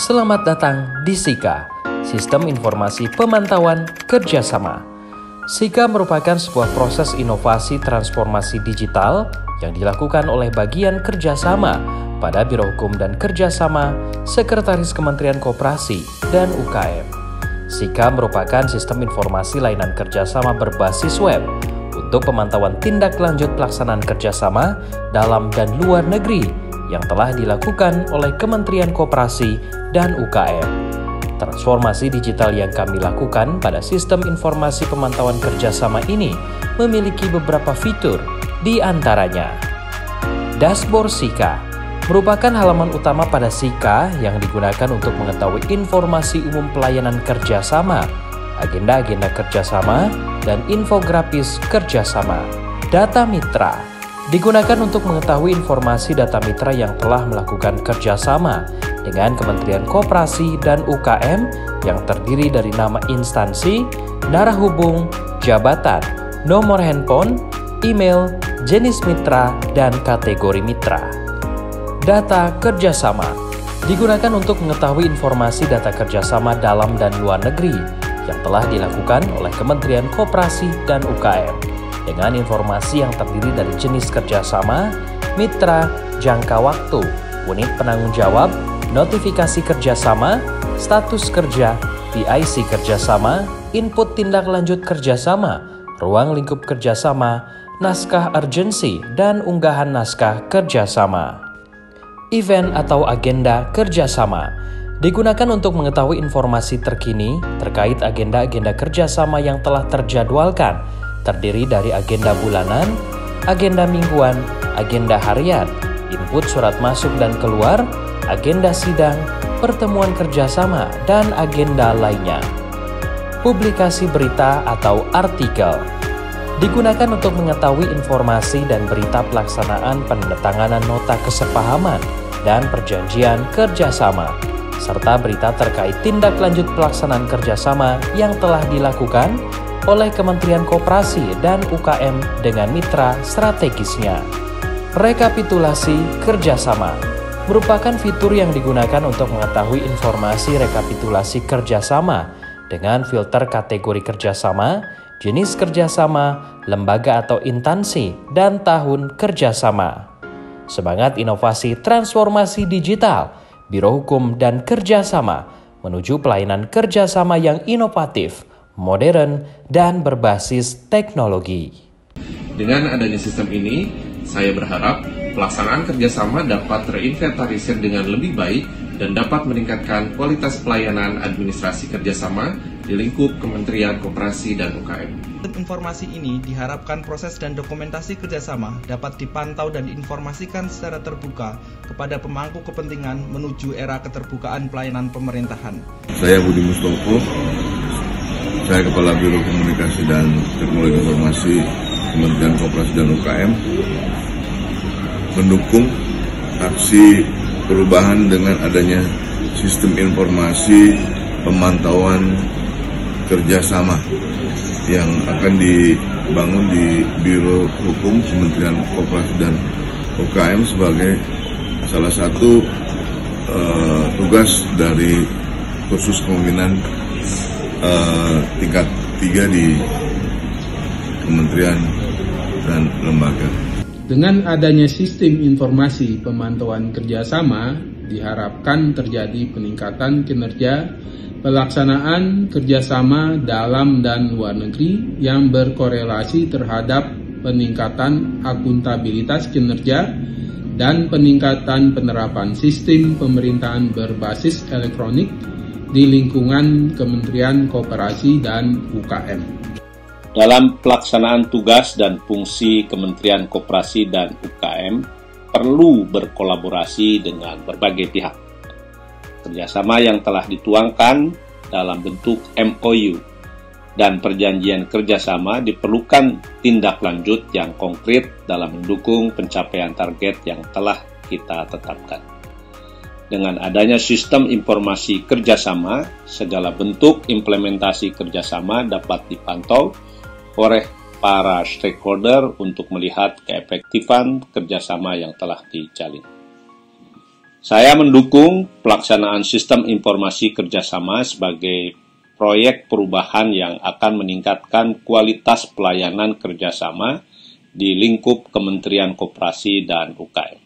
Selamat datang di SIKA, Sistem Informasi Pemantauan Kerjasama. SIKA merupakan sebuah proses inovasi transformasi digital yang dilakukan oleh Bagian Kerjasama pada Biro Hukum dan Kerjasama, Sekretaris Kementerian Koperasi dan UKM. SIKA merupakan sistem informasi layanan kerjasama berbasis web untuk pemantauan tindak lanjut pelaksanaan kerjasama dalam dan luar negeri yang telah dilakukan oleh Kementerian Koperasi dan UKM. Transformasi digital yang kami lakukan pada sistem informasi pemantauan kerjasama ini memiliki beberapa fitur, di antaranya Dashboard SIKA merupakan halaman utama pada SIKA yang digunakan untuk mengetahui informasi umum pelayanan kerjasama, agenda-agenda kerjasama, dan infografis kerjasama. Data Mitra digunakan untuk mengetahui informasi data mitra yang telah melakukan kerjasama dengan Kementerian Koperasi dan UKM yang terdiri dari nama instansi, narah hubung, jabatan, nomor handphone, email, jenis mitra, dan kategori mitra. Data kerjasama digunakan untuk mengetahui informasi data kerjasama dalam dan luar negeri yang telah dilakukan oleh Kementerian Koperasi dan UKM dengan informasi yang terdiri dari jenis kerjasama, mitra, jangka waktu, unit penanggung jawab, notifikasi kerjasama, status kerja, PIC kerjasama, input tindak lanjut kerjasama, ruang lingkup kerjasama, naskah urgensi, dan unggahan naskah kerjasama. Event atau agenda kerjasama digunakan untuk mengetahui informasi terkini terkait agenda-agenda kerjasama yang telah terjadwalkan, terdiri dari agenda bulanan, agenda mingguan, agenda harian, input surat masuk dan keluar, agenda sidang, pertemuan kerjasama, dan agenda lainnya. Publikasi berita atau artikel digunakan untuk mengetahui informasi dan berita pelaksanaan penandatanganan nota kesepahaman dan perjanjian kerjasama, serta berita terkait tindak lanjut pelaksanaan kerjasama yang telah dilakukan oleh Kementerian Koperasi dan UKM dengan mitra strategisnya. Rekapitulasi kerjasama merupakan fitur yang digunakan untuk mengetahui informasi rekapitulasi kerjasama dengan filter kategori kerjasama, jenis kerjasama, lembaga atau instansi, dan tahun kerjasama. Semangat inovasi transformasi digital Biro Hukum dan Kerjasama menuju pelayanan kerjasama yang inovatif, modern, dan berbasis teknologi. Dengan adanya sistem ini, saya berharap pelaksanaan kerjasama dapat terinventarisir dengan lebih baik dan dapat meningkatkan kualitas pelayanan administrasi kerjasama di lingkup Kementerian Koperasi dan UKM. Informasi ini diharapkan proses dan dokumentasi kerjasama dapat dipantau dan diinformasikan secara terbuka kepada pemangku kepentingan menuju era keterbukaan pelayanan pemerintahan. Saya Budi Mustoko, saya Kepala Biro Komunikasi dan Teknologi Informasi Kementerian Koperasi dan UKM, mendukung aksi perubahan dengan adanya sistem informasi pemantauan kerjasama yang akan dibangun di Biro Hukum Kementerian Koperasi dan UKM sebagai salah satu tugas dari kursus kepemimpinan tingkat 3 di kementerian dan lembaga. Dengan adanya sistem informasi pemantauan kerjasama, diharapkan terjadi peningkatan kinerja pelaksanaan kerjasama dalam dan luar negeri yang berkorelasi terhadap peningkatan akuntabilitas kinerja dan peningkatan penerapan sistem pemerintahan berbasis elektronik di lingkungan Kementerian Koperasi dan UKM. Dalam pelaksanaan tugas dan fungsi Kementerian Koperasi dan UKM perlu berkolaborasi dengan berbagai pihak. Kerjasama yang telah dituangkan dalam bentuk MOU dan perjanjian kerjasama diperlukan tindak lanjut yang konkret dalam mendukung pencapaian target yang telah kita tetapkan. Dengan adanya sistem informasi kerjasama, segala bentuk implementasi kerjasama dapat dipantau oleh para stakeholder untuk melihat keefektifan kerjasama yang telah dijalin. Saya mendukung pelaksanaan sistem informasi kerjasama sebagai proyek perubahan yang akan meningkatkan kualitas pelayanan kerjasama di lingkup Kementerian Koperasi dan UKM.